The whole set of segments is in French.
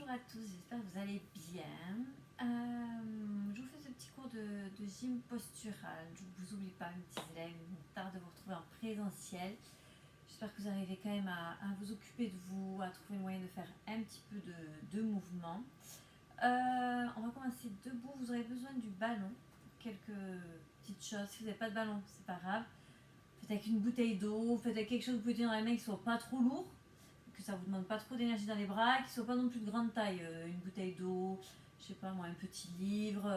Bonjour à tous, j'espère que vous allez bien. Je vous fais ce petit cours de gym postural. Je ne vous oublie pas, mes petits élèves, il me tarde de vous retrouver en présentiel. J'espère que vous arrivez quand même à vous occuper de vous, à trouver le moyen de faire un petit peu de mouvement. On va commencer debout. Vous aurez besoin du ballon pour quelques petites choses. Si vous n'avez pas de ballon, c'est pas grave. Faites avec une bouteille d'eau, faites avec quelque chose que vous pouvez tenir dans la main qui ne soit pas trop lourd, que ça vous demande pas trop d'énergie dans les bras, qui soit pas non plus de grande taille, une bouteille d'eau, je sais pas moi, un petit livre,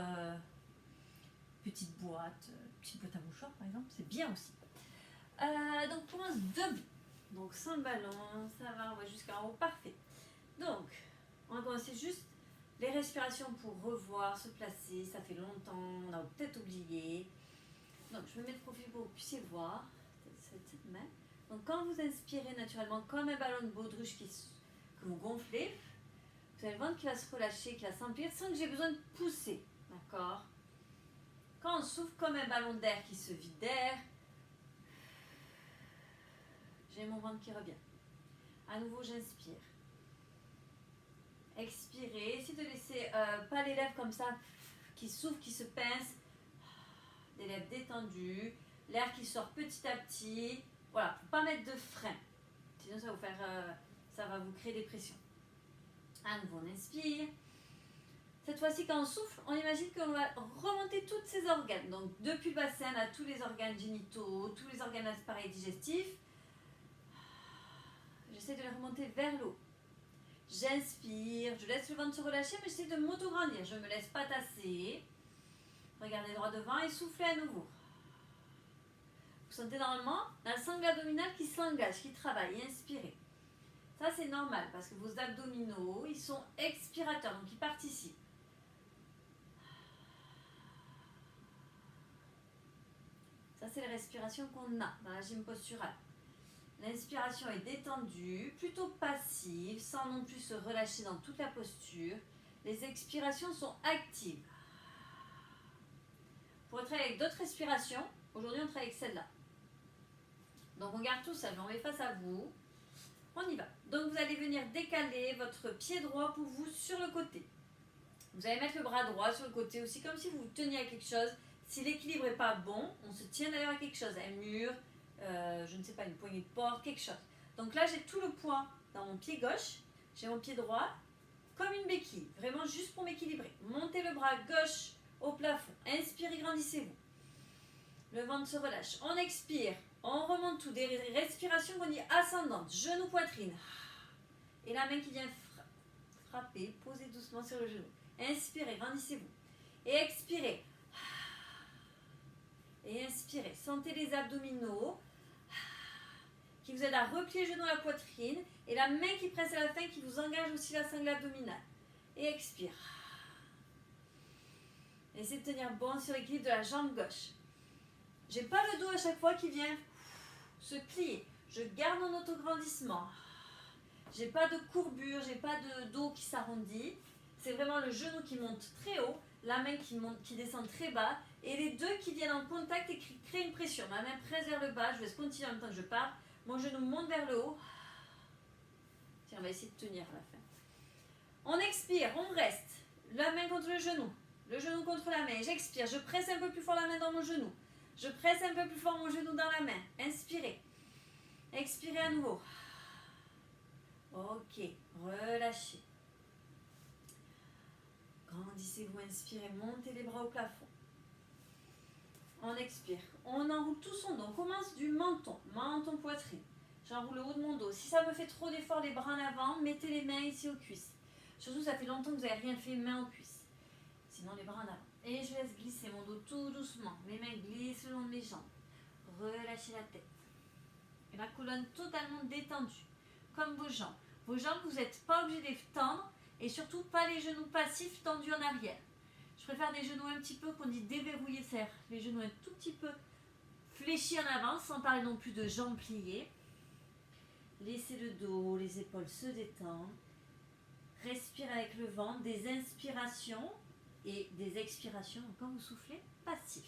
petite boîte à mouchoirs par exemple, c'est bien aussi. Donc on commence debout, donc sans le ballon, ça va, on va jusqu'en haut, parfait. Donc on va commencer juste les respirations pour revoir, se placer, ça fait longtemps, on a peut-être oublié. Donc je me mets de profil pour que vous puissiez voir cette main. Donc quand vous inspirez naturellement comme un ballon de baudruche que vous gonflez, vous avez le ventre qui va se relâcher, qui va s'emplir sans que j'ai besoin de pousser. D'accord? Quand on souffle comme un ballon d'air qui se vide d'air, j'ai mon ventre qui revient. À nouveau j'inspire. Expirez, essayez de laisser pas les lèvres comme ça qui soufflent, qui se pincent, des lèvres détendues, l'air qui sort petit à petit. Voilà, faut pas mettre de frein. Sinon ça va vous créer des pressions. À nouveau on inspire. Cette fois-ci quand on souffle, on imagine qu'on va remonter tous ces organes. Donc depuis le bassin à tous les organes génitaux, tous les organes de l'appareil digestif. J'essaie de les remonter vers l'eau. J'inspire, je laisse le ventre se relâcher, mais j'essaie de m'auto-grandir. Je ne me laisse pas tasser. Regardez droit devant et soufflez à nouveau. Vous sentez normalement la sangle abdominale qui s'engage, qui travaille. Inspirez. Ça c'est normal parce que vos abdominaux, ils sont expirateurs, donc ils participent. Ça c'est les respirations qu'on a dans la gym posturale. L'inspiration est détendue, plutôt passive, sans non plus se relâcher dans toute la posture. Les expirations sont actives. Pour travailler avec d'autres respirations, aujourd'hui on travaille avec celle-là. Donc on garde tout ça, on met face à vous. On y va. Donc vous allez venir décaler votre pied droit pour vous sur le côté. Vous allez mettre le bras droit sur le côté aussi, comme si vous vous teniez à quelque chose. Si l'équilibre n'est pas bon, on se tient d'ailleurs à quelque chose, un mur, je ne sais pas, une poignée de porte, quelque chose. Donc là j'ai tout le poids dans mon pied gauche, j'ai mon pied droit comme une béquille, vraiment juste pour m'équilibrer. Montez le bras gauche au plafond, inspirez, grandissez-vous. Le ventre se relâche, on expire, on remonte tout, des respirations qu'on dit ascendantes, genou, poitrine. Et la main qui vient frapper, posez doucement sur le genou. Inspirez, grandissez-vous. Et expirez. Et inspirez. Sentez les abdominaux qui vous aident à replier le genou à la poitrine. Et la main qui presse à la fin qui vous engage aussi la sangle abdominale. Et expire. Essayez de tenir bon sur l'équilibre de la jambe gauche. J'ai pas le dos à chaque fois qui vient se plier. Je garde mon autograndissement. J'ai pas de courbure, j'ai pas de dos qui s'arrondit. C'est vraiment le genou qui monte très haut, la main qui descend très bas, et les deux qui viennent en contact et qui créent une pression. Ma main presse vers le bas, je vais continuer en même temps que je pars. Mon genou monte vers le haut. Tiens, on va essayer de tenir à la fin. On expire, on reste. La main contre le genou contre la main. J'expire, je presse un peu plus fort la main dans mon genou. Je presse un peu plus fort mon genou dans la main. Inspirez. Expirez à nouveau. Ok, relâchez. Grandissez-vous, inspirez, montez les bras au plafond. On expire. On enroule tout son dos. On commence du menton, poitrine. J'enroule le haut de mon dos. Si ça me fait trop d'efforts, les bras en avant, mettez les mains ici aux cuisses. Surtout, ça fait longtemps que vous n'avez rien fait, mains aux cuisses. Sinon, les bras en avant. Et je laisse glisser mon dos tout doucement. Mes mains glissent le long de mes jambes. Relâchez la tête. Et la colonne totalement détendue, comme vos jambes. Vos jambes, vous n'êtes pas obligé de les tendre et surtout pas les genoux passifs tendus en arrière. Je préfère des genoux un petit peu qu'on dit déverrouillés, c'est-à-dire les genoux un tout petit peu fléchis en avant, sans parler non plus de jambes pliées. Laissez le dos, les épaules se détendre. Respirez avec le ventre, des inspirations et des expirations quand vous soufflez passif.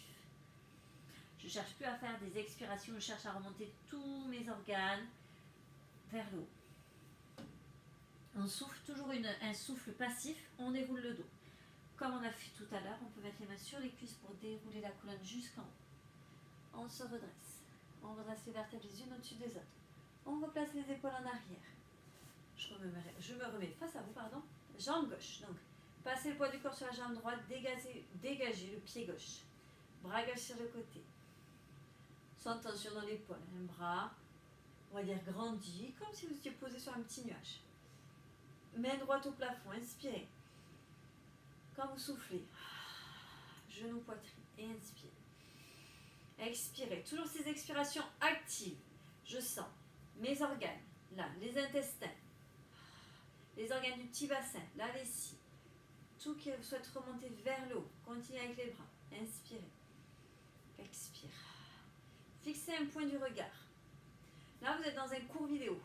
Je ne cherche plus à faire des expirations, je cherche à remonter tous mes organes vers le haut. On souffle toujours un souffle passif, on déroule le dos. Comme on a fait tout à l'heure, on peut mettre les mains sur les cuisses pour dérouler la colonne jusqu'en haut. On se redresse. On redresse les vertèbres les unes au-dessus des autres. On replace les épaules en arrière. Je me remets face à vous, pardon. Jambe gauche. Donc, passez le poids du corps sur la jambe droite, dégagez le pied gauche. Bras gauche sur le côté. Sans tension dans l'épaule. Un bras, on va dire grandi, comme si vous étiez posé sur un petit nuage. Main droite au plafond, inspirez. Quand vous soufflez, genou, poitrine, et inspirez. Expirez. Toujours ces expirations actives. Je sens mes organes, là, les intestins, les organes du petit bassin, la vessie, tout qui souhaite remonter vers le haut. Continuez avec les bras. Inspirez. Expire. Fixez un point du regard. Là, vous êtes dans un cours vidéo.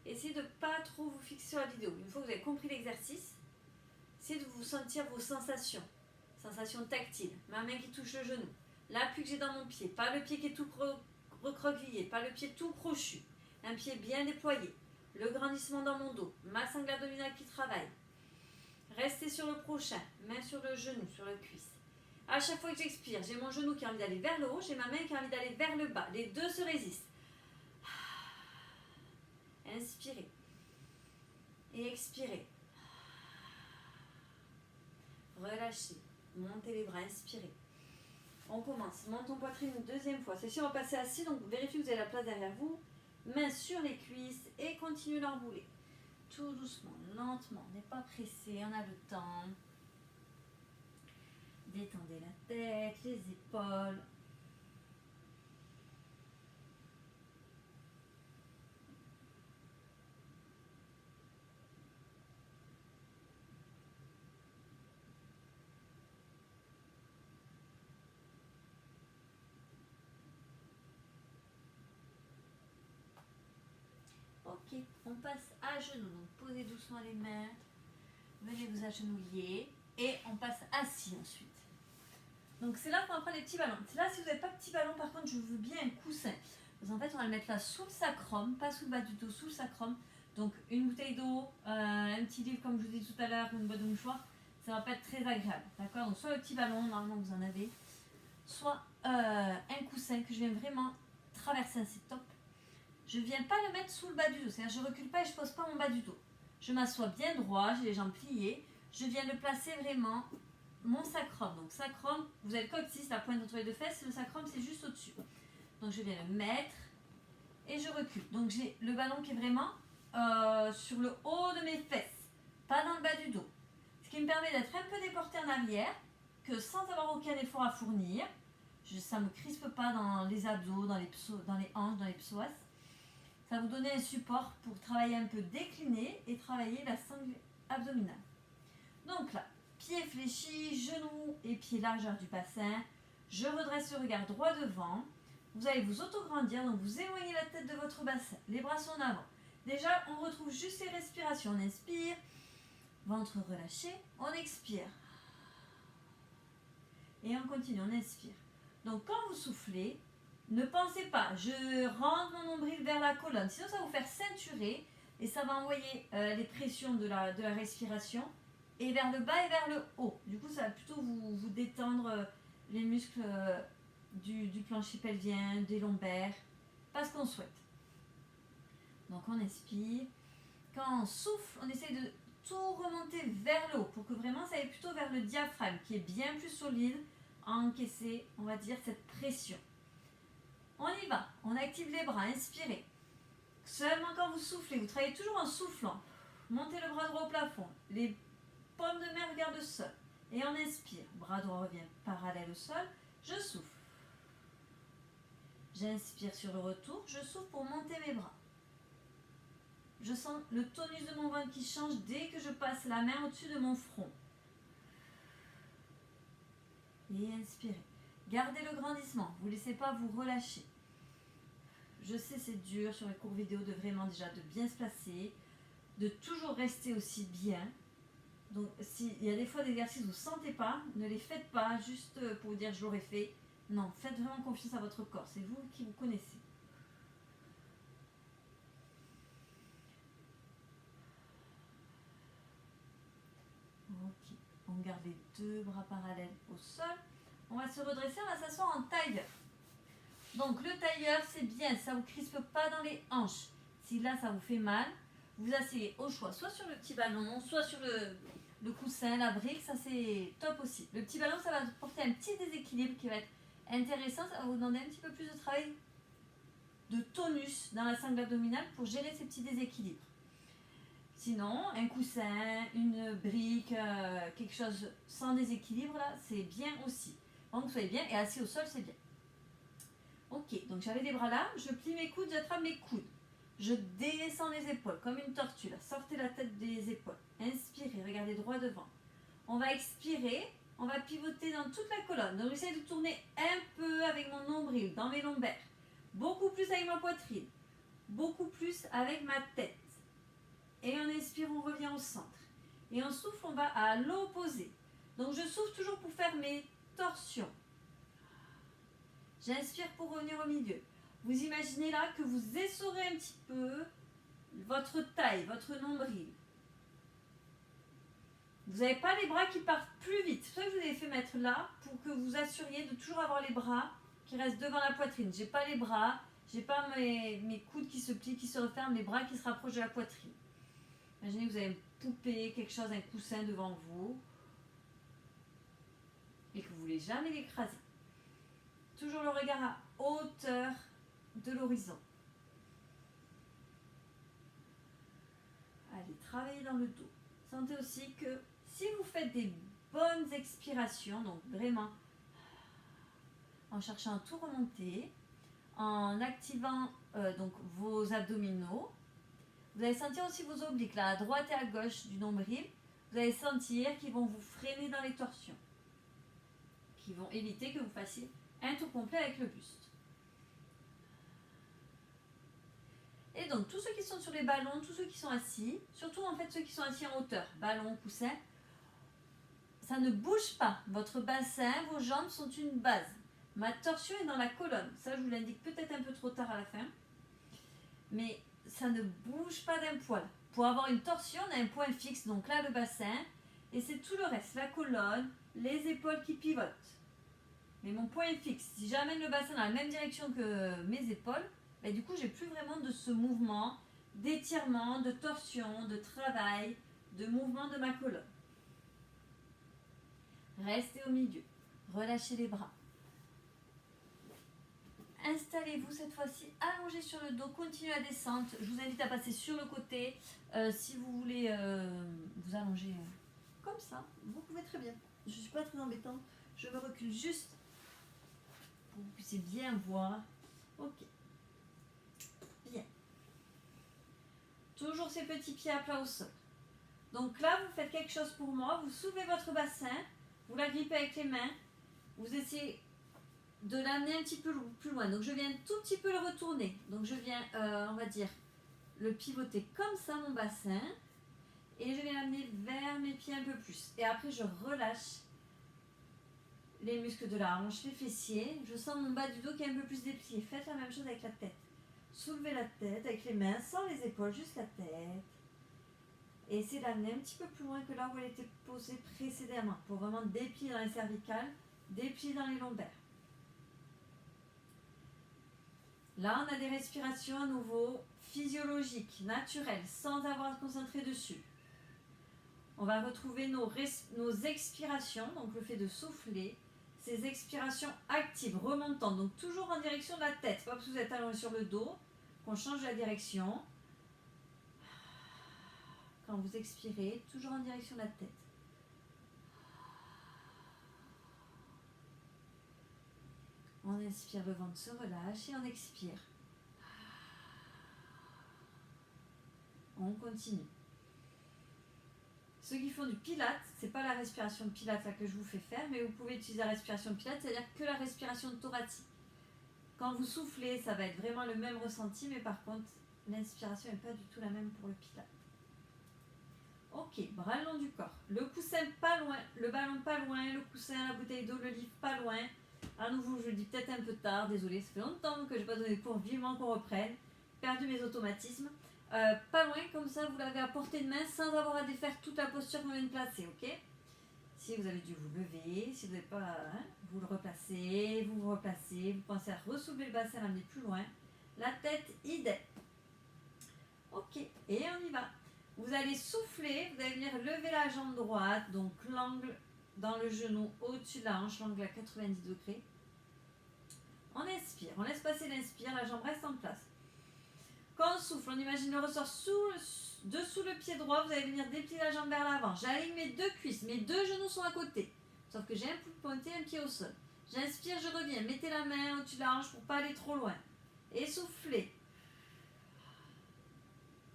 Essayez de ne pas trop vous fixer sur la vidéo. Une fois que vous avez compris l'exercice, essayez de vous sentir vos sensations. Sensations tactiles. Ma main qui touche le genou. L'appui que j'ai dans mon pied. Pas le pied qui est tout recroquevillé. Pas le pied tout crochu. Un pied bien déployé. Le grandissement dans mon dos. Ma sangle abdominale qui travaille. Restez sur le prochain. Main sur le genou, sur le cuisse. À chaque fois que j'expire, j'ai mon genou qui a envie d'aller vers le haut. J'ai ma main qui a envie d'aller vers le bas. Les deux se résistent. Inspirez. Et expirez. Relâchez. Montez les bras. Inspirez. On commence. Montons poitrine une deuxième fois. Ceci, on va passer assis. Donc, vérifiez que vous avez la place derrière vous. Mains sur les cuisses. Et continuez d'enrouler. Tout doucement, lentement. On n'est pas pressé. On a le temps. Détendez la tête, les épaules. Ok, on passe à genoux. Donc posez doucement les mains. Venez vous agenouiller. Et on passe assis ensuite. Donc c'est là qu'on va prendre les petits ballons. Là, si vous n'avez pas de petits ballons, par contre, je veux bien un coussin. Donc, en fait, on va le mettre là sous le sacrum, pas sous le bas du dos, sous le sacrum. Donc une bouteille d'eau, un petit livre comme je vous ai dit tout à l'heure, une boîte de mouchoirs, ça va pas être très agréable. D'accord. Donc soit le petit ballon, normalement vous en avez, soit un coussin que je viens vraiment traverser, c'est top. Je ne viens pas le mettre sous le bas du dos, c'est-à-dire je ne recule pas et je ne pose pas mon bas du dos. Je m'assois bien droit, j'ai les jambes pliées, je viens de placer vraiment mon sacrum. Donc sacrum, vous avez le coccyx, la pointe entre les deux fesses, le sacrum c'est juste au-dessus. Donc je viens le mettre et je recule. Donc j'ai le ballon qui est vraiment sur le haut de mes fesses, pas dans le bas du dos. Ce qui me permet d'être un peu déporté en arrière, que sans avoir aucun effort à fournir. Ça ne me crispe pas dans les abdos, dans les hanches, dans les psoas. Ça va vous donner un support pour travailler un peu décliné et travailler la sangle abdominale. Donc là, pieds fléchis, genoux et pieds largeur du bassin. Je redresse le regard droit devant. Vous allez vous auto-grandir, donc vous éloignez la tête de votre bassin. Les bras sont en avant. Déjà, on retrouve juste les respirations. On inspire, ventre relâché. On expire. Et on continue, on inspire. Donc quand vous soufflez, ne pensez pas, je rentre mon nombril vers la colonne. Sinon, ça va vous faire ceinturer et ça va envoyer les pressions de la respiration et vers le bas et vers le haut. Du coup, ça va plutôt vous détendre les muscles du plancher pelvien, des lombaires, pas ce qu'on souhaite. Donc on inspire. Quand on souffle, on essaie de tout remonter vers le haut pour que vraiment ça aille plutôt vers le diaphragme qui est bien plus solide à encaisser, on va dire, cette pression. On y va, on active les bras, inspirez. Seulement quand vous soufflez, vous travaillez toujours en soufflant. Montez le bras droit au plafond, les paumes de main regardent le sol. Et on inspire, bras droit revient parallèle au sol, je souffle. J'inspire sur le retour, je souffle pour monter mes bras. Je sens le tonus de mon ventre qui change dès que je passe la main au-dessus de mon front. Et inspirez. Gardez le grandissement, vous ne laissez pas vous relâcher. Je sais c'est dur sur les cours vidéo de vraiment déjà de bien se placer, de toujours rester aussi bien. Donc s'il y a des fois des exercices que vous ne sentez pas, ne les faites pas juste pour vous dire je l'aurais fait. Non, faites vraiment confiance à votre corps, c'est vous qui vous connaissez. Ok, on garde les deux bras parallèles au sol. On va se redresser, on va s'asseoir en tailleur. Donc le tailleur, c'est bien, ça ne vous crispe pas dans les hanches. Si là, ça vous fait mal, vous asseyez au choix, soit sur le petit ballon, soit sur le coussin, la brique, ça c'est top aussi. Le petit ballon, ça va porter un petit déséquilibre qui va être intéressant, ça va vous demander un petit peu plus de travail de tonus dans la sangle abdominale pour gérer ces petits déséquilibres. Sinon, un coussin, une brique, quelque chose sans déséquilibre, là, c'est bien aussi. Donc, soyez bien et assis au sol, c'est bien. Ok, donc j'avais les bras là, je plie mes coudes, j'attrape mes coudes. Je descends les épaules comme une tortue, là. Sortez la tête des épaules. Inspirez, regardez droit devant. On va expirer, on va pivoter dans toute la colonne. Donc, j'essaie de tourner un peu avec mon nombril, dans mes lombaires. Beaucoup plus avec ma poitrine. Beaucoup plus avec ma tête. Et on expire, on revient au centre. Et on souffle, on va à l'opposé. Donc je souffle toujours pour faire mes torsions. J'inspire pour revenir au milieu. Vous imaginez là que vous essorez un petit peu votre taille, votre nombril. Vous n'avez pas les bras qui partent plus vite. C'est pour ça que je vous ai fait mettre là pour que vous assuriez de toujours avoir les bras qui restent devant la poitrine. J'ai pas les bras, j'ai pas mes coudes qui se plient, qui se referment, les bras qui se rapprochent de la poitrine. Imaginez que vous avez une poupée, quelque chose, un coussin devant vous et que vous ne voulez jamais l'écraser. Toujours le regard à hauteur de l'horizon. Allez, travaillez dans le dos. Sentez aussi que si vous faites des bonnes expirations, donc vraiment en cherchant à tout remonter, en activant donc vos abdominaux, vous allez sentir aussi vos obliques, là, à droite et à gauche du nombril. Vous allez sentir qu'ils vont vous freiner dans les torsions, qui vont éviter que vous fassiez un tour complet avec le buste. Et donc, tous ceux qui sont sur les ballons, tous ceux qui sont assis, surtout en fait ceux qui sont assis en hauteur, ballon, coussin, ça ne bouge pas. Votre bassin, vos jambes sont une base. Ma torsion est dans la colonne. Ça, je vous l'indique peut-être un peu trop tard à la fin. Mais ça ne bouge pas d'un poil. Pour avoir une torsion, on a un point fixe, donc là le bassin, et c'est tout le reste, la colonne, les épaules qui pivotent. Mais mon point est fixe. Si j'amène le bassin dans la même direction que mes épaules, ben du coup j'ai plus vraiment de ce mouvement d'étirement, de torsion, de travail, de mouvement de ma colonne. Restez au milieu, relâchez les bras. Installez-vous cette fois-ci, allongez sur le dos, continuez la descente. Je vous invite à passer sur le côté. Si vous voulez vous allonger comme ça, vous pouvez très bien. Je ne suis pas très embêtante. Je me recule juste pour que vous puissiez bien voir. Ok. Bien. Toujours ces petits pieds à plat au sol. Donc là, vous faites quelque chose pour moi. Vous soulevez votre bassin, vous l'agrippez avec les mains. Vous essayez de l'amener un petit peu plus loin. Donc je viens tout petit peu le retourner. Donc je viens, on va dire, le pivoter comme ça, mon bassin. Et je viens l'amener vers mes pieds un peu plus. Et après, je relâche les muscles de la hanche, les fessiers. Je sens mon bas du dos qui est un peu plus déplié. Faites la même chose avec la tête. Soulevez la tête avec les mains, sans les épaules, juste la tête. Et essayez d'amener un petit peu plus loin que là où elle était posée précédemment. Pour vraiment déplier dans les cervicales, déplier dans les lombaires. Là, on a des respirations à nouveau physiologiques, naturelles, sans avoir à se concentrer dessus. On va retrouver nos expirations, donc le fait de souffler, ces expirations actives, remontantes, donc toujours en direction de la tête. Pas parce que vous êtes allongé sur le dos, qu'on change la direction. Quand vous expirez, toujours en direction de la tête. On inspire, le ventre se relâche et on expire. On continue. Ceux qui font du pilates, c'est pas la respiration de pilates là que je vous fais faire, mais vous pouvez utiliser la respiration de pilates, c'est-à-dire que la respiration thoracique. Quand vous soufflez, ça va être vraiment le même ressenti, mais par contre, l'inspiration n'est pas du tout la même pour le pilates. Ok, bras le long du corps. Le coussin pas loin, le ballon pas loin, le coussin, la bouteille d'eau, le livre pas loin. À nouveau, je le dis peut-être un peu tard, désolé, ça fait longtemps que je n'ai pas donné cours, vivement qu'on reprenne. Perdu mes automatismes. Pas loin, comme ça, vous l'avez à portée de main sans avoir à défaire toute la posture qu'on vient de placer, ok? ici, vous avez dû vous lever. Si vous n'avez pas, vous le replacez, vous vous replacez. Vous pensez à ressoulever le bassin, l'amener plus loin. La tête, idem. Ok, et on y va. Vous allez souffler, vous allez venir lever la jambe droite, donc l'angle dans le genou au-dessus de la hanche, l'angle à 90 degrés. On inspire, on laisse passer l'inspire, la jambe reste en place. Quand on souffle, on imagine le ressort dessous le pied droit, vous allez venir déplier la jambe vers l'avant. J'aligne mes deux cuisses, mes deux genoux sont à côté. Sauf que j'ai un pouce pointé, un pied au sol. J'inspire, je reviens. Mettez la main au-dessus de la hanche pour ne pas aller trop loin. Et soufflez.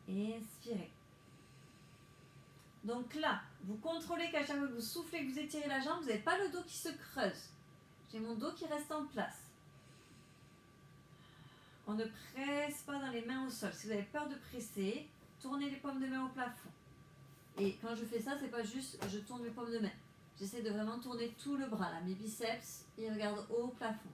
Et inspirez. Donc là, vous contrôlez qu'à chaque fois que vous soufflez, que vous étirez la jambe, vous n'avez pas le dos qui se creuse. J'ai mon dos qui reste en place. On ne presse pas dans les mains au sol. Si vous avez peur de presser, tournez les paumes de main au plafond. Et quand je fais ça, c'est pas juste je tourne mes paumes de main. J'essaie de vraiment tourner tout le bras là. Mes biceps, ils regardent au plafond.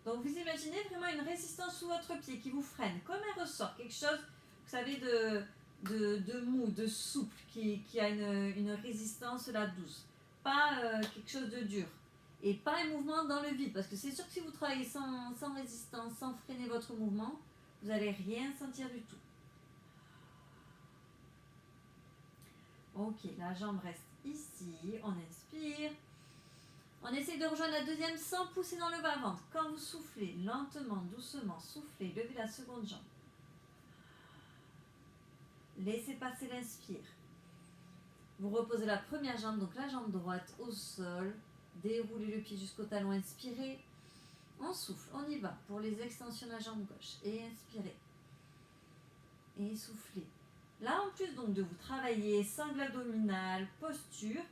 Donc vous imaginez vraiment une résistance sous votre pied qui vous freine, comme un ressort, quelque chose, vous savez, de mou, de souple, qui a une résistance là douce. Pas quelque chose de dur. Et pas un mouvement dans le vide, parce que c'est sûr que si vous travaillez sans résistance, sans freiner votre mouvement, vous n'allez rien sentir du tout. Ok, la jambe reste ici, on inspire. On essaie de rejoindre la deuxième sans pousser dans le bas-ventre. Quand vous soufflez, lentement, doucement, soufflez, levez la seconde jambe. Laissez passer l'inspire. Vous reposez la première jambe, donc la jambe droite au sol. Déroulez le pied jusqu'au talon, inspirez. On souffle, on y va pour les extensions de la jambe gauche. Et inspirez. Et soufflez. Là, en plus donc de vous travailler sangle abdominale, posture,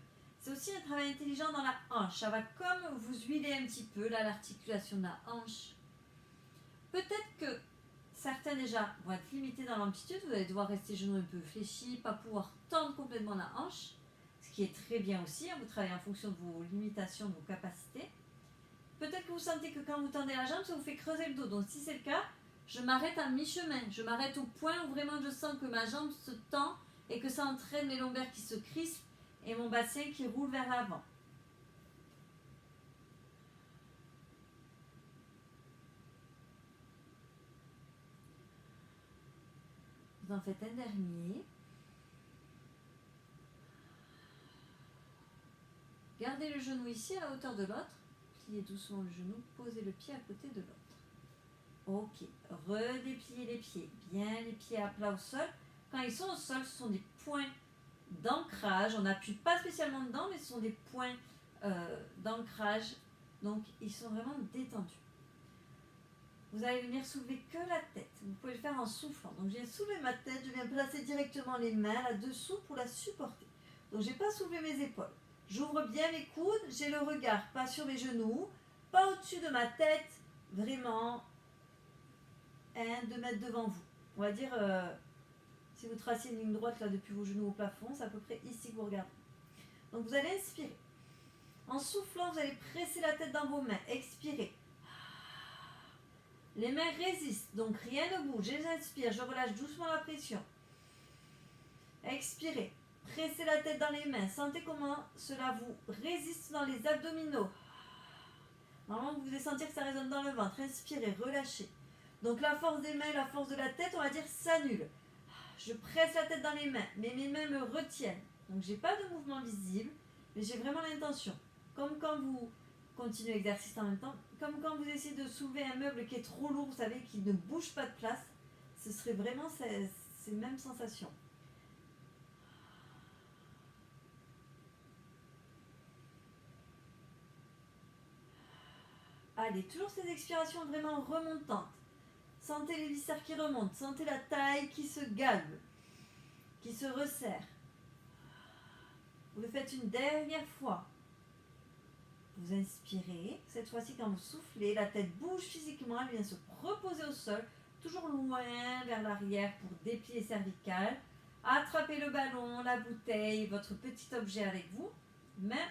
c'est aussi un travail intelligent dans la hanche. Ça va comme vous huilez un petit peu là l'articulation de la hanche. Peut-être que certains déjà vont être limités dans l'amplitude. Vous allez devoir rester genoux un peu fléchis, pas pouvoir tendre complètement la hanche. Ce qui est très bien aussi, vous travaillez en fonction de vos limitations, de vos capacités. Peut-être que vous sentez que quand vous tendez la jambe, ça vous fait creuser le dos. Donc si c'est le cas, je m'arrête à mi-chemin. Je m'arrête au point où vraiment je sens que ma jambe se tend et que ça entraîne les lombaires qui se crispent et mon bassin qui roule vers l'avant. Vous en faites un dernier. Gardez le genou ici à la hauteur de l'autre. Pliez doucement le genou, posez le pied à côté de l'autre. Ok, redépliez les pieds. Bien les pieds à plat au sol. Quand ils sont au sol, ce sont des points d'ancrage. On n'appuie pas spécialement dedans, mais ce sont des points d'ancrage. Donc, ils sont vraiment détendus. Vous allez venir soulever que la tête. Vous pouvez le faire en soufflant. Donc, je viens soulever ma tête. Je viens placer directement les mains là-dessous pour la supporter. Donc, je n'ai pas soulevé mes épaules. J'ouvre bien mes coudes. J'ai le regard pas sur mes genoux, pas au-dessus de ma tête. Vraiment, 2 mètres devant vous. On va dire... si vous tracez une ligne droite là depuis vos genoux au plafond, c'est à peu près ici que vous regardez. Donc vous allez inspirer. En soufflant, vous allez presser la tête dans vos mains. Expirez. Les mains résistent, donc rien ne bouge. J'inspire, je relâche doucement la pression. Expirez. Pressez la tête dans les mains. Sentez comment cela vous résiste dans les abdominaux. Normalement, vous devez sentir que ça résonne dans le ventre. Inspirez, relâchez. Donc la force des mains et la force de la tête, on va dire, s'annule. Je presse la tête dans les mains, mais mes mains me retiennent. Donc, je n'ai pas de mouvement visible, mais j'ai vraiment l'intention. Comme quand vous continuez l'exercice en même temps, comme quand vous essayez de soulever un meuble qui est trop lourd, vous savez, qui ne bouge pas de place, ce serait vraiment ces mêmes sensations. Allez, toujours ces expirations vraiment remontantes. Sentez les viscères qui remontent, sentez la taille qui se galbe, qui se resserre. Vous le faites une dernière fois. Vous inspirez. Cette fois-ci, quand vous soufflez, la tête bouge physiquement, elle vient se reposer au sol, toujours loin vers l'arrière pour déplier cervicales. Attrapez le ballon, la bouteille, votre petit objet avec vous, main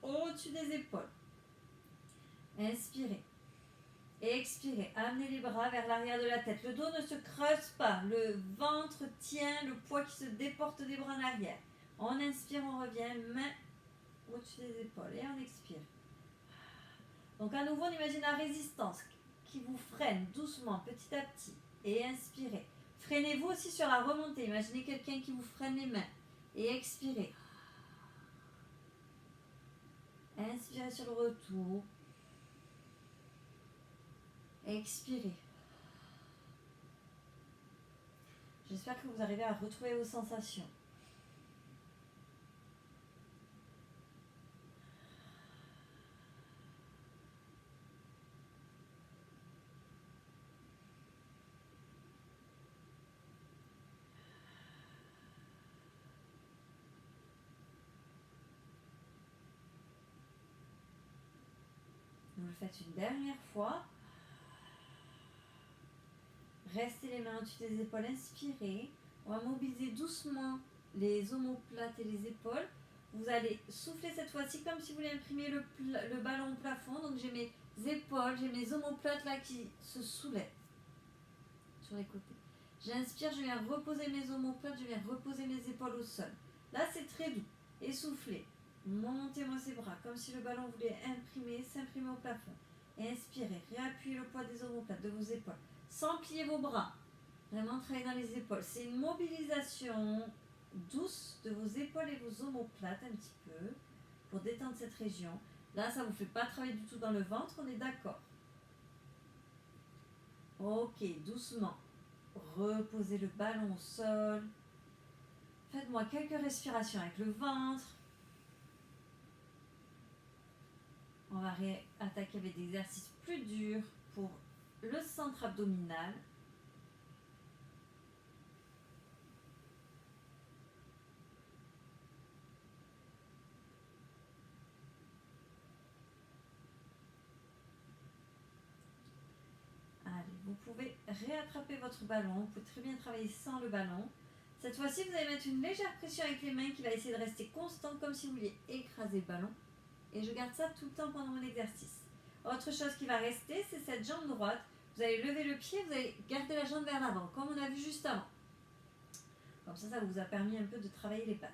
au-dessus des épaules. Inspirez. Expirez. Amenez les bras vers l'arrière de la tête. Le dos ne se creuse pas. Le ventre tient le poids qui se déporte des bras en arrière. On inspire, on revient, main au-dessus des épaules et on expire. Donc à nouveau, on imagine la résistance qui vous freine doucement, petit à petit. Et inspirez. Freinez-vous aussi sur la remontée. Imaginez quelqu'un qui vous freine les mains. Et expirez. Inspirez sur le retour. Expirez. J'espère que vous arrivez à retrouver vos sensations. Vous le faites une dernière fois. Restez les mains au-dessus des épaules, inspirez. On va mobiliser doucement les omoplates et les épaules. Vous allez souffler cette fois-ci comme si vous voulez imprimer le ballon au plafond. Donc j'ai mes épaules, j'ai mes omoplates là qui se soulèvent sur les côtés. J'inspire, je viens reposer mes omoplates, je viens reposer mes épaules au sol. Là c'est très doux. Essoufflez. Montez-moi ces bras comme si le ballon voulait s'imprimer au plafond. Inspirez, réappuyez le poids des omoplates, de vos épaules. Sans plier vos bras. Vraiment travailler dans les épaules. C'est une mobilisation douce de vos épaules et vos omoplates un petit peu pour détendre cette région. Là, ça ne vous fait pas travailler du tout dans le ventre, on est d'accord. Ok, doucement. Reposez le ballon au sol. Faites-moi quelques respirations avec le ventre. On va attaquer avec des exercices plus durs pour le centre abdominal. Allez, vous pouvez réattraper votre ballon. Vous pouvez très bien travailler sans le ballon. Cette fois-ci, vous allez mettre une légère pression avec les mains qui va essayer de rester constante comme si vous vouliez écraser le ballon. Et je garde ça tout le temps pendant mon exercice. Autre chose qui va rester, c'est cette jambe droite. Vous allez lever le pied, vous allez garder la jambe vers l'avant, comme on a vu juste avant. Comme ça vous a permis un peu de travailler les pattes.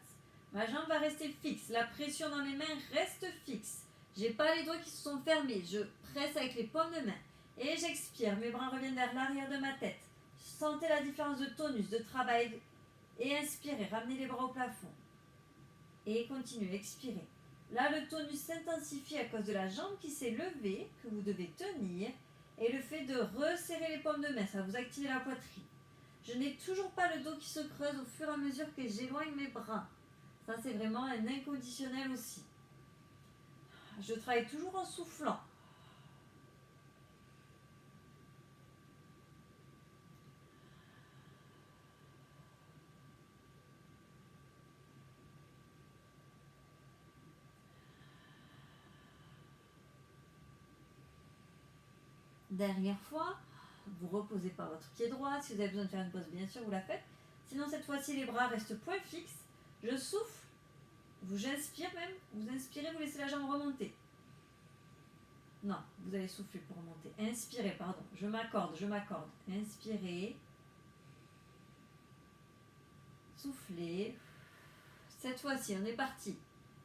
Ma jambe va rester fixe. La pression dans mes mains reste fixe. J'ai pas les doigts qui se sont fermés. Je presse avec les paumes de main. Et j'expire. Mes bras reviennent vers l'arrière de ma tête. Sentez la différence de tonus, de travail. Et inspirez. Ramenez les bras au plafond. Et continuez. Expirez. Là, le tonus s'intensifie à cause de la jambe qui s'est levée, que vous devez tenir, et le fait de resserrer les paumes de main, ça va vous activer la poitrine. Je n'ai toujours pas le dos qui se creuse au fur et à mesure que j'éloigne mes bras. Ça, c'est vraiment un inconditionnel aussi. Je travaille toujours en soufflant. Dernière fois, vous reposez par votre pied droit. Si vous avez besoin de faire une pause, bien sûr, vous la faites. Sinon, cette fois-ci, les bras restent point fixe. Je souffle. J'inspire même. Vous inspirez, vous laissez la jambe remonter. Non, vous allez souffler pour remonter. Inspirez, pardon. Je m'accorde. Inspirez. Soufflez. Cette fois-ci, on est parti.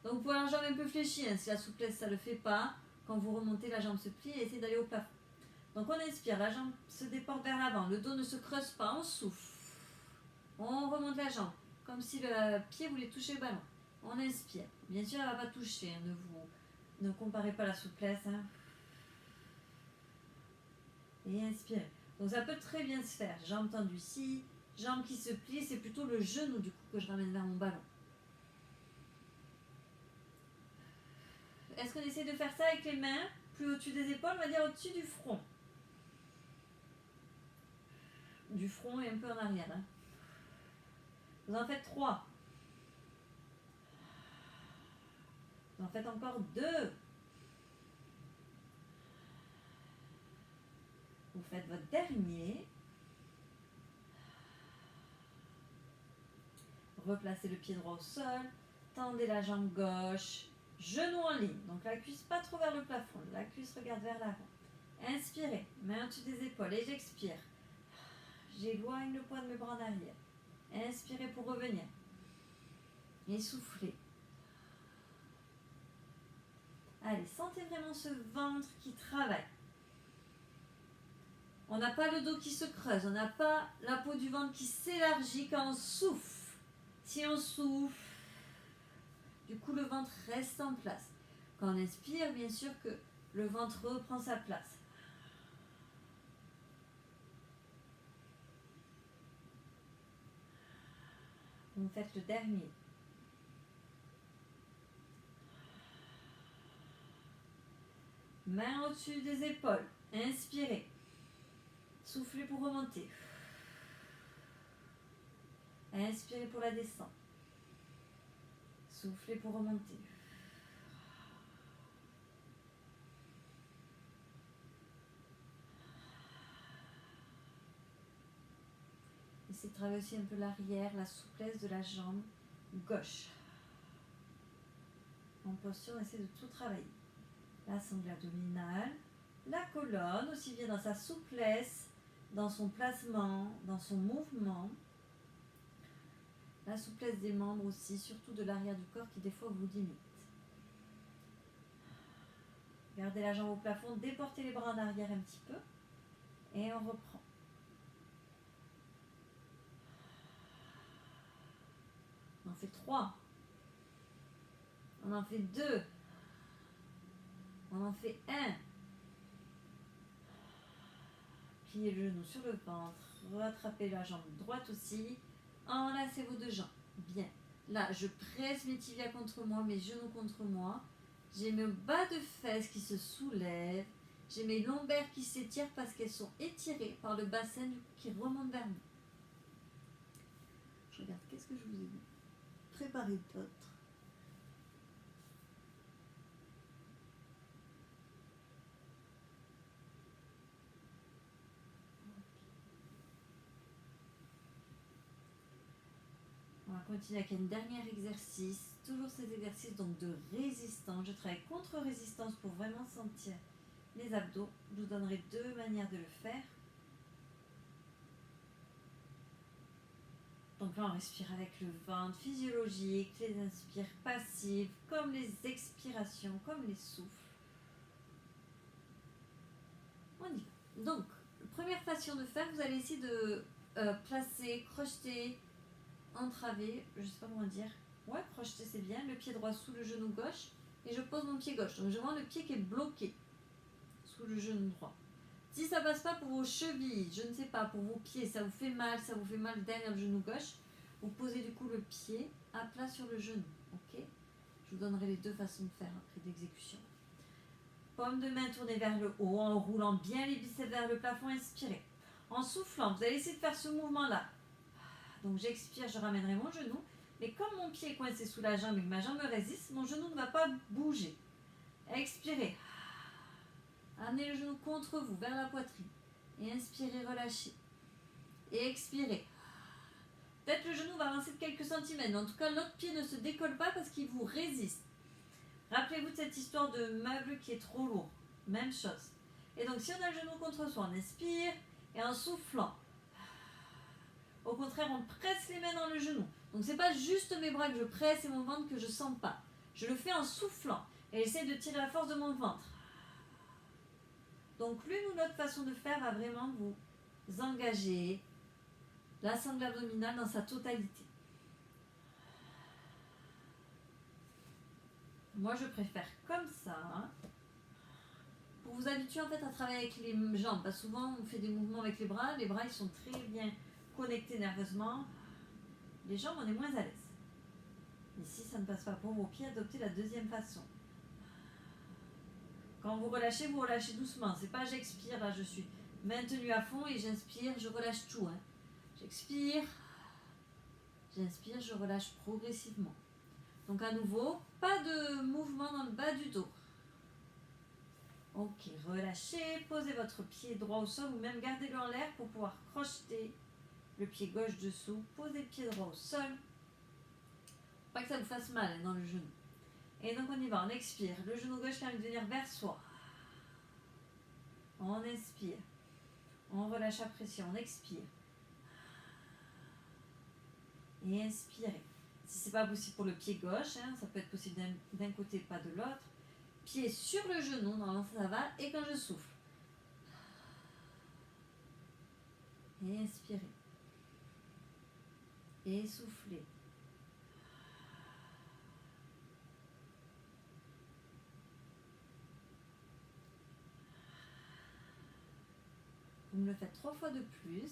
Donc, vous pouvez avoir la jambe un peu fléchie. Si la souplesse, ça ne le fait pas. Quand vous remontez, la jambe se plie et essayez d'aller au plafond. Donc on inspire, la jambe se déporte vers l'avant, le dos ne se creuse pas, on souffle. On remonte la jambe, comme si le pied voulait toucher le ballon. On inspire. Bien sûr, elle ne va pas toucher, hein, ne comparez pas la souplesse. Hein. Et inspirez. Donc ça peut très bien se faire. Jambe tendue ici, jambe qui se plie, c'est plutôt le genou du coup que je ramène vers mon ballon. Est-ce qu'on essaie de faire ça avec les mains, plus au-dessus des épaules, on va dire au-dessus du front. Du front et un peu en arrière. Hein. Vous en faites 3. Vous en faites encore 2. Vous faites votre dernier. Replacez le pied droit au sol. Tendez la jambe gauche. Genou en ligne. Donc la cuisse pas trop vers le plafond. La cuisse regarde vers l'avant. Inspirez. Main au-dessus des épaules. Et j'expire. J'éloigne le poids de mes bras en arrière. Inspirez pour revenir. Et soufflez. Allez, sentez vraiment ce ventre qui travaille. On n'a pas le dos qui se creuse, on n'a pas la peau du ventre qui s'élargit quand on souffle. Si on souffle, du coup le ventre reste en place. Quand on inspire, bien sûr que le ventre reprend sa place. Vous faites le dernier. Main au-dessus des épaules. Inspirez. Soufflez pour remonter. Inspirez pour la descente. Soufflez pour remonter. Essayez de travailler aussi un peu l'arrière, la souplesse de la jambe gauche. En posture, on essaie de tout travailler. La sangle abdominale, la colonne, aussi bien dans sa souplesse, dans son placement, dans son mouvement. La souplesse des membres aussi, surtout de l'arrière du corps qui des fois vous limite. Gardez la jambe au plafond, déportez les bras en arrière un petit peu et on reprend. On en fait 3. On en fait 2. On en fait 1. Pliez le genou sur le ventre. Rattrapez la jambe droite aussi. Enlacez vos 2 jambes. Bien. Là, je presse mes tibias contre moi, mes genoux contre moi. J'ai mes bas de fesses qui se soulèvent. J'ai mes lombaires qui s'étirent parce qu'elles sont étirées par le bassin qui remonte vers nous. Je regarde, qu'est-ce que je vous ai dit? Préparez d'autres. On va continuer avec un dernier exercice. Toujours ces exercices donc de résistance. Je travaille contre résistance pour vraiment sentir les abdos. Je vous donnerai 2 manières de le faire. Donc là, on respire avec le ventre physiologique, les inspires passives, comme les expirations, comme les souffles. On y va. Donc, première façon de faire, vous allez essayer de placer, crocheter, entraver, je ne sais pas comment dire. Ouais, crocheter c'est bien, le pied droit sous le genou gauche et je pose mon pied gauche. Donc je vois le pied qui est bloqué sous le genou droit. Si ça passe pas pour vos chevilles, je ne sais pas, pour vos pieds, ça vous fait mal derrière le genou gauche, vous posez du coup le pied à plat sur le genou. Ok? Je vous donnerai les 2 façons de faire après d'exécution. Paume de main tournée vers le haut en roulant bien les biceps vers le plafond, inspirez. En soufflant, vous allez essayer de faire ce mouvement-là. Donc j'expire, je ramènerai mon genou. Mais comme mon pied est coincé sous la jambe et que ma jambe me résiste, mon genou ne va pas bouger. Expirez. Amenez le genou contre vous, vers la poitrine. Et inspirez, relâchez. Et expirez. Peut-être le genou va avancer de quelques centimètres. Mais en tout cas, l'autre pied ne se décolle pas parce qu'il vous résiste. Rappelez-vous de cette histoire de meuble qui est trop lourd. Même chose. Et donc si on a le genou contre soi, on inspire. Et en soufflant, au contraire, on presse les mains dans le genou. Donc c'est pas juste mes bras que je presse et mon ventre que je sens pas. Je le fais en soufflant et j'essaie de tirer la force de mon ventre. Donc l'une ou l'autre façon de faire va vraiment vous engager la sangle abdominale dans sa totalité. Moi je préfère comme ça. Pour vous habituer en fait à travailler avec les jambes. Parce que souvent on fait des mouvements avec les bras ils sont très bien connectés nerveusement. Les jambes, on est moins à l'aise. Et si ça ne passe pas pour vos pieds, adoptez la 2e façon. Quand vous relâchez doucement. C'est pas j'expire, là je suis maintenue à fond et j'inspire, je relâche tout. Hein. J'inspire, je relâche progressivement. Donc à nouveau, pas de mouvement dans le bas du dos. Ok, relâchez, posez votre pied droit au sol ou même gardez-le en l'air pour pouvoir crocheter le pied gauche dessous, posez le pied droit au sol. Pas que ça vous fasse mal dans le genou. Et donc on y va, on expire. Le genou gauche qui a envie de venir vers soi. On inspire. On relâche la pression, on expire. Et inspirez. Si c'est pas possible pour le pied gauche, hein, ça peut être possible d'un côté, pas de l'autre. Pied sur le genou, normalement ça va. Et quand je souffle. Et inspirez. Et soufflez. Vous me le faites 3 fois de plus.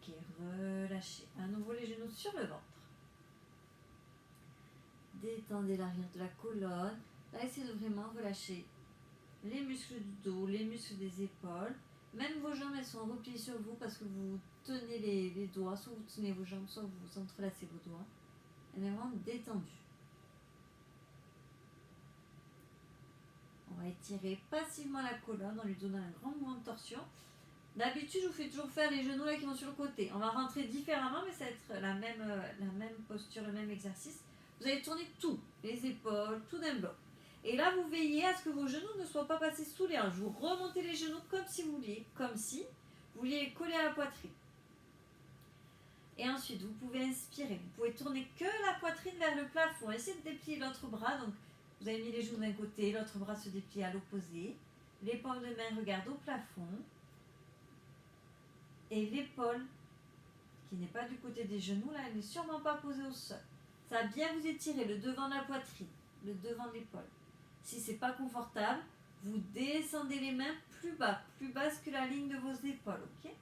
Ok, relâchez. À nouveau les genoux sur le ventre. Détendez l'arrière de la colonne. Là, essayez de vraiment relâcher les muscles du dos, les muscles des épaules. Même vos jambes, elles sont repliées sur vous parce que vous tenez les doigts. Soit vous tenez vos jambes, soit vous entrelacez vos doigts. Elle est vraiment détendue. On va étirer passivement la colonne en lui donnant un grand mouvement de torsion. D'habitude, je vous fais toujours faire les genoux là qui vont sur le côté. On va rentrer différemment, mais ça va être la même posture, le même exercice. Vous allez tourner tout, les épaules, tout d'un bloc. Et là, vous veillez à ce que vos genoux ne soient pas passés sous les hanches. Vous remontez les genoux comme si vous vouliez les coller à la poitrine. Et ensuite, vous pouvez inspirer. Vous pouvez tourner que la poitrine vers le plafond. Essayez de déplier l'autre bras. Donc, vous avez mis les genoux d'un côté, l'autre bras se déplie à l'opposé. Les paumes de main regardent au plafond. Et l'épaule, qui n'est pas du côté des genoux, là, elle n'est sûrement pas posée au sol. Ça va bien vous étirer le devant de la poitrine, le devant de l'épaule. Si c'est pas confortable, vous descendez les mains plus basse que la ligne de vos épaules, ok?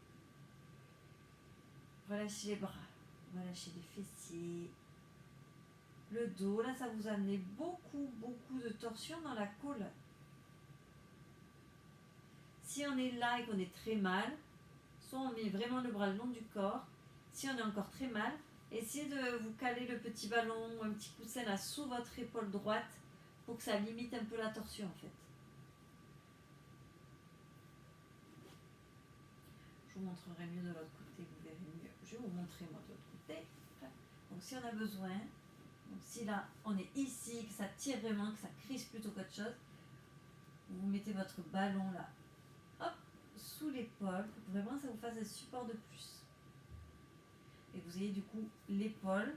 Relâchez les bras, relâchez les fessiers, le dos. Là, ça vous a amené beaucoup de torsion dans la colonne. Si on est là et qu'on est très mal, soit on met vraiment le bras le long du corps. Si on est encore très mal, essayez de vous caler le petit ballon ou un petit coussin là sous votre épaule droite pour que ça limite un peu la torsion en fait. Je vous montrerai mieux de l'autre côté, vous verrez mieux. Je vais vous montrer moi de l'autre côté. Donc si on a besoin, donc si là on est ici, que ça tire vraiment, que ça crispe plutôt qu'autre chose, vous mettez votre ballon là, hop, sous l'épaule, pour que vraiment ça vous fasse un support de plus. Et vous ayez du coup l'épaule,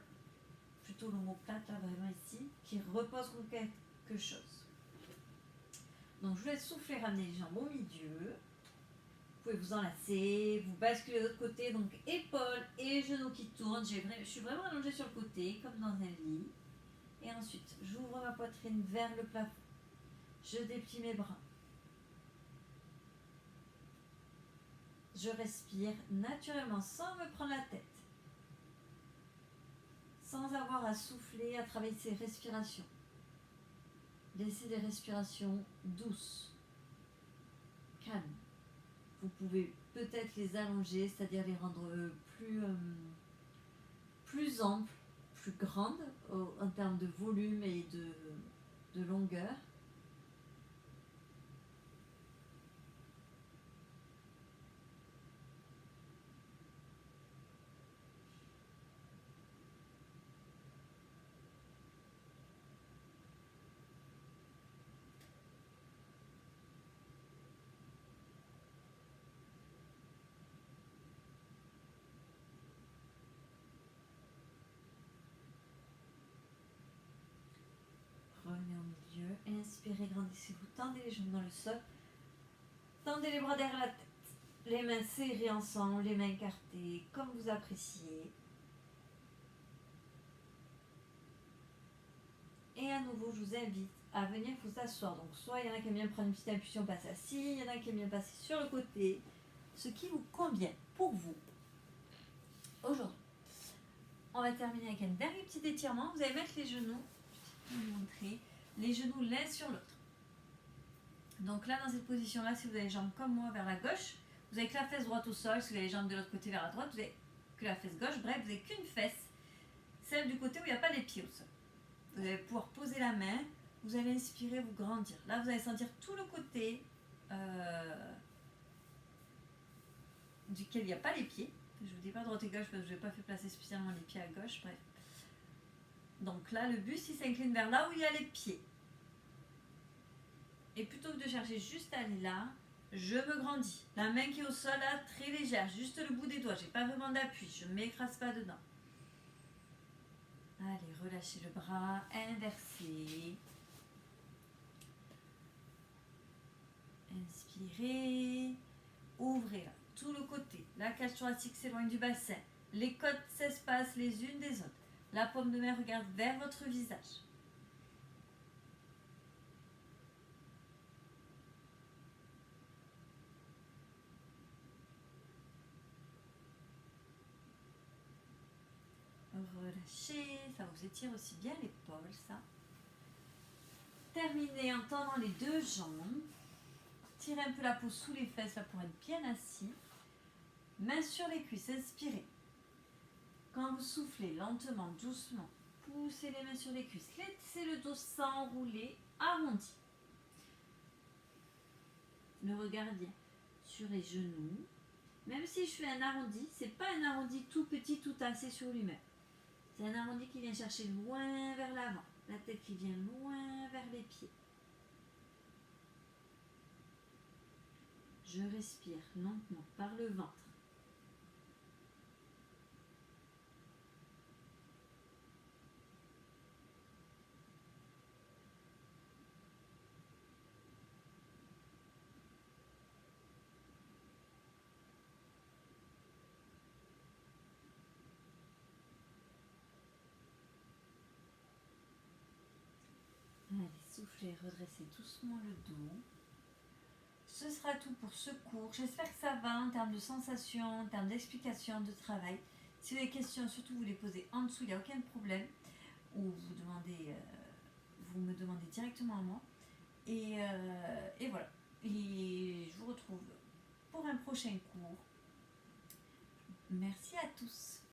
plutôt l'omoplate là vraiment ici, qui repose contre quelque chose. Donc je vous laisse souffler, ramener les jambes au milieu. Vous pouvez vous enlacer, vous basculez de l'autre côté, donc épaules et genoux qui tournent. Je suis vraiment allongée sur le côté, comme dans un lit. Et ensuite, j'ouvre ma poitrine vers le plafond. Je déplie mes bras. Je respire naturellement, sans me prendre la tête. Sans avoir à souffler, à travailler ces respirations. Laissez des respirations douces, calmes. Vous pouvez peut-être les allonger, c'est-à-dire les rendre plus amples, plus grandes en termes de volume et de longueur. Revenez au milieu, inspirez, grandissez-vous, tendez les jambes dans le sol, tendez les bras derrière la tête, les mains serrées ensemble, les mains écartées, comme vous appréciez. Et à nouveau, je vous invite à venir vous asseoir. Donc soit il y en a qui aiment bien prendre une petite impulsion, passer assis, il y en a qui aiment bien passer sur le côté, ce qui vous convient pour vous. Aujourd'hui, on va terminer avec un dernier petit étirement. Vous allez mettre les genoux, je vais vous montrer, les genoux l'un sur l'autre. Donc là, dans cette position-là, si vous avez les jambes comme moi vers la gauche, vous avez que la fesse droite au sol. Si vous avez les jambes de l'autre côté vers la droite, vous avez que la fesse gauche. Bref, vous n'avez qu'une fesse, celle du côté où il n'y a pas les pieds au sol. Vous allez pouvoir poser la main, vous allez inspirer, vous grandir. Là, vous allez sentir tout le côté duquel il n'y a pas les pieds. Je vous dis pas droite et gauche parce que je n'ai pas fait placer spécialement les pieds à gauche, bref. Donc là, le buste, il s'incline vers là où il y a les pieds. Et plutôt que de chercher juste à aller là, je me grandis. La main qui est au sol, là, très légère, juste le bout des doigts. J'ai pas vraiment d'appui, je ne m'écrase pas dedans. Allez, relâchez le bras, inversez. Inspirez, ouvrez là, tout le côté. La cage thoracique s'éloigne du bassin. Les côtes s'espacent les unes des autres. La paume de main regarde vers votre visage. Relâchez, ça vous étire aussi bien l'épaule, ça. Terminez en tendant les deux jambes. Tirez un peu la peau sous les fesses là pour être bien assis. Mains sur les cuisses, inspirez. Quand vous soufflez lentement, doucement, poussez les mains sur les cuisses. Laissez le dos s'enrouler, arrondi. Le regard vient sur les genoux. Même si je fais un arrondi, c'est pas un arrondi tout petit, tout tassé sur lui-même. C'est un arrondi qui vient chercher loin vers l'avant. La tête qui vient loin vers les pieds. Je respire lentement par le ventre. Allez, soufflez, redressez doucement le dos. Ce sera tout pour ce cours. J'espère que ça va en termes de sensations, en termes d'explications, de travail. Si vous avez des questions, surtout vous les posez en dessous, il n'y a aucun problème. Ou vous me demandez directement à moi. Et voilà. Et je vous retrouve pour un prochain cours. Merci à tous.